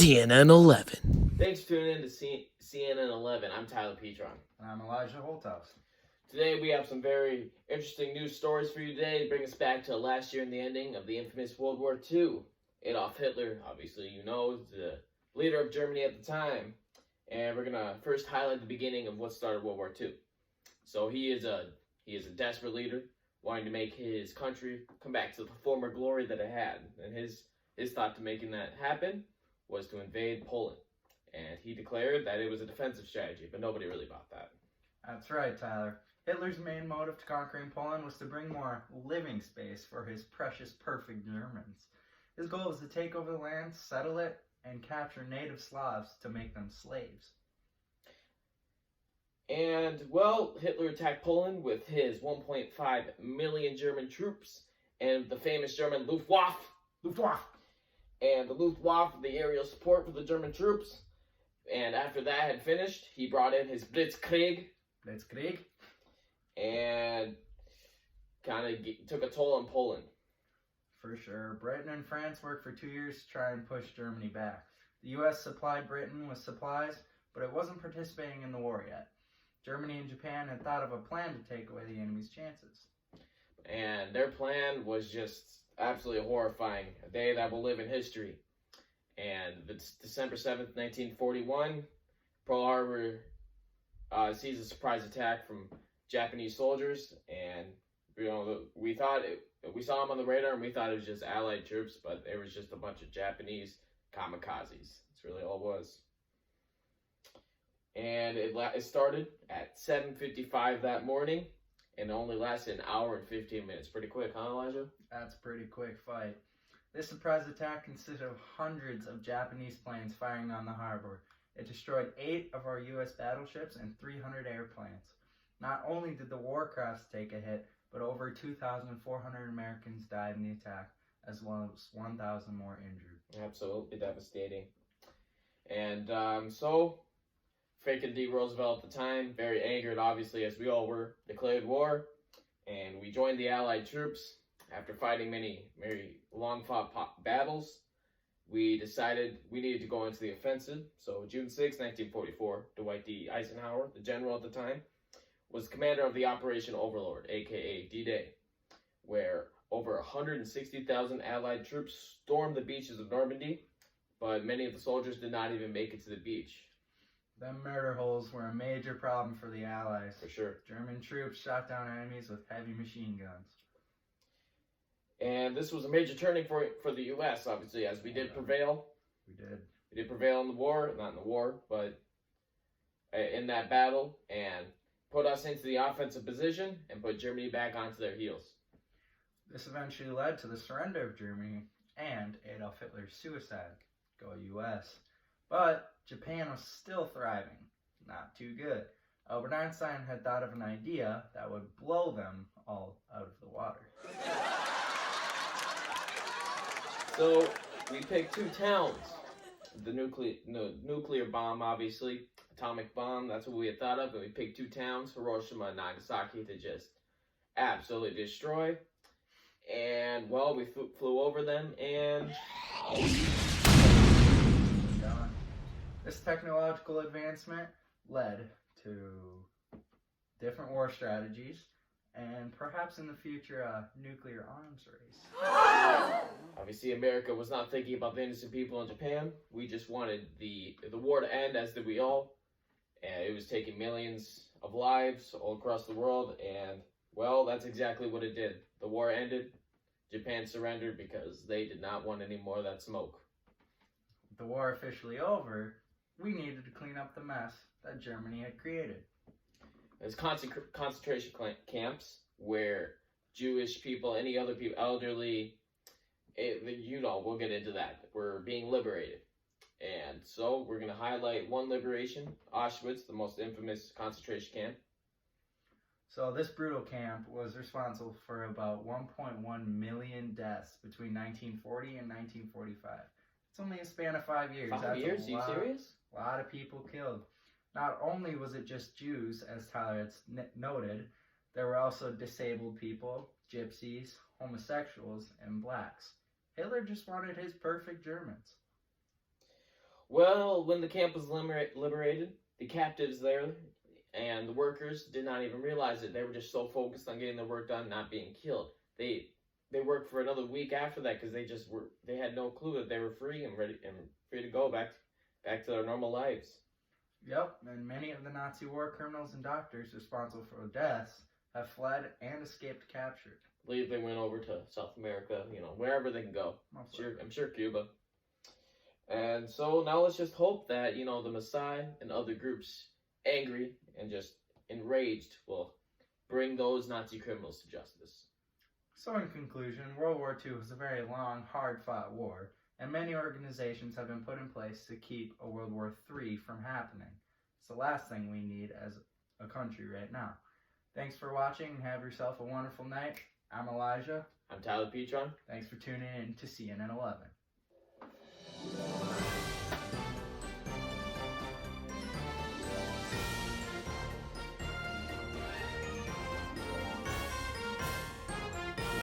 CNN 11. Thanks for tuning in to CNN 11. I'm Tyler Petron. And I'm Elijah Holthouse. Today we have some very interesting news stories for you today to bring us back to last year and the ending of the infamous World War II. Adolf Hitler, obviously you know, is the leader of Germany at the time. And we're going to first highlight the beginning of what started World War II. So he is a desperate leader, wanting to make his country come back to the former glory that it had. And his thought to making that happen was to invade Poland. And he declared that it was a defensive strategy, but nobody really bought that. That's right, Tyler. Hitler's main motive to conquering Poland was to bring more living space for his precious, perfect Germans. His goal was to take over the land, settle it, and capture native Slavs to make them slaves. And, well, Hitler attacked Poland with his 1.5 million German troops and the famous German Luftwaffe. And the Luftwaffe, the aerial support for the German troops. And after that had finished, he brought in his Blitzkrieg. And kind of took a toll on Poland. For sure. Britain and France worked for 2 years to try and push Germany back. The U.S. supplied Britain with supplies, but it wasn't participating in the war yet. Germany and Japan had thought of a plan to take away the enemy's chances. And their plan was just absolutely horrifying. A day that will live in history. And it's December 7th, 1941. Pearl Harbor sees a surprise attack from Japanese soldiers. And, you know, we saw them on the radar and we thought it was just Allied troops, but it was just a bunch of Japanese kamikazes. That's really all it was. And it started at 7:55 that morning, and it only lasted an hour and 15 minutes. Pretty quick, huh, Elijah? That's a pretty quick fight. This surprise attack consisted of hundreds of Japanese planes firing on the harbor. It destroyed 8 of our U.S. battleships and 300 airplanes. Not only did the warcrafts take a hit, but over 2,400 Americans died in the attack, as well as 1,000 more injured. Absolutely devastating. And so Franklin D. Roosevelt at the time, very angered, obviously, as we all were, declared war, and we joined the Allied troops. After fighting many very long-fought battles, we decided we needed to go into the offensive. So June 6, 1944, Dwight D. Eisenhower, the general at the time, was commander of the Operation Overlord, aka D-Day, where over 160,000 Allied troops stormed the beaches of Normandy, but many of the soldiers did not even make it to the beach. Them murder holes were a major problem for the Allies. For sure. German troops shot down enemies with heavy machine guns. And this was a major turning point for the U.S., obviously, as we did prevail. We did. We did prevail in the war, not in the war, but in that battle, and put us into the offensive position and put Germany back onto their heels. This eventually led to the surrender of Germany and Adolf Hitler's suicide. Go U.S. But Japan was still thriving. Not too good. Albert Einstein had thought of an idea that would blow them all out of the water. So we picked 2 towns. The nuclear bomb, obviously, atomic bomb, that's what we had thought of. And we picked 2 towns, Hiroshima and Nagasaki, to just absolutely destroy. And, well, we flew over them and Done. This technological advancement led to different war strategies and perhaps in the future a nuclear arms race. Obviously, America was not thinking about the innocent people in Japan. We just wanted the war to end, as did we all. And it was taking millions of lives all across the world. And, well, that's exactly what it did. The war ended. Japan surrendered because they did not want any more of that smoke. With the war officially over, we needed to clean up the mess that Germany had created. There's concentration camps where Jewish people, any other people, elderly, we'll get into that. We're being liberated. And so we're going to highlight one liberation, Auschwitz, the most infamous concentration camp. So this brutal camp was responsible for about 1.1 million deaths between 1940 and 1945. It's only a span of 5 years. 5 years? Are you serious? A lot of people killed. Not only was it just Jews, as Tyler had noted, there were also disabled people, gypsies, homosexuals, and blacks. Hitler just wanted his perfect Germans. Well, when the camp was liberated, the captives there and the workers did not even realize it. They were just so focused on getting their work done, not being killed. They worked for another week after that because they had no clue that they were free and ready and free to go back to their normal lives. Yep, and many of the Nazi war criminals and doctors responsible for deaths have fled and escaped capture. I believe they went over to South America, wherever they can go. I'm sure Cuba. And so now let's just hope that, the Maasai and other groups angry and just enraged will bring those Nazi criminals to justice. So in conclusion, World War II was a very long, hard-fought war, and many organizations have been put in place to keep a World War III from happening. It's the last thing we need as a country right now. Thanks for watching and have yourself a wonderful night. I'm Elijah. I'm Tyler Petron. Thanks for tuning in to CNN 11.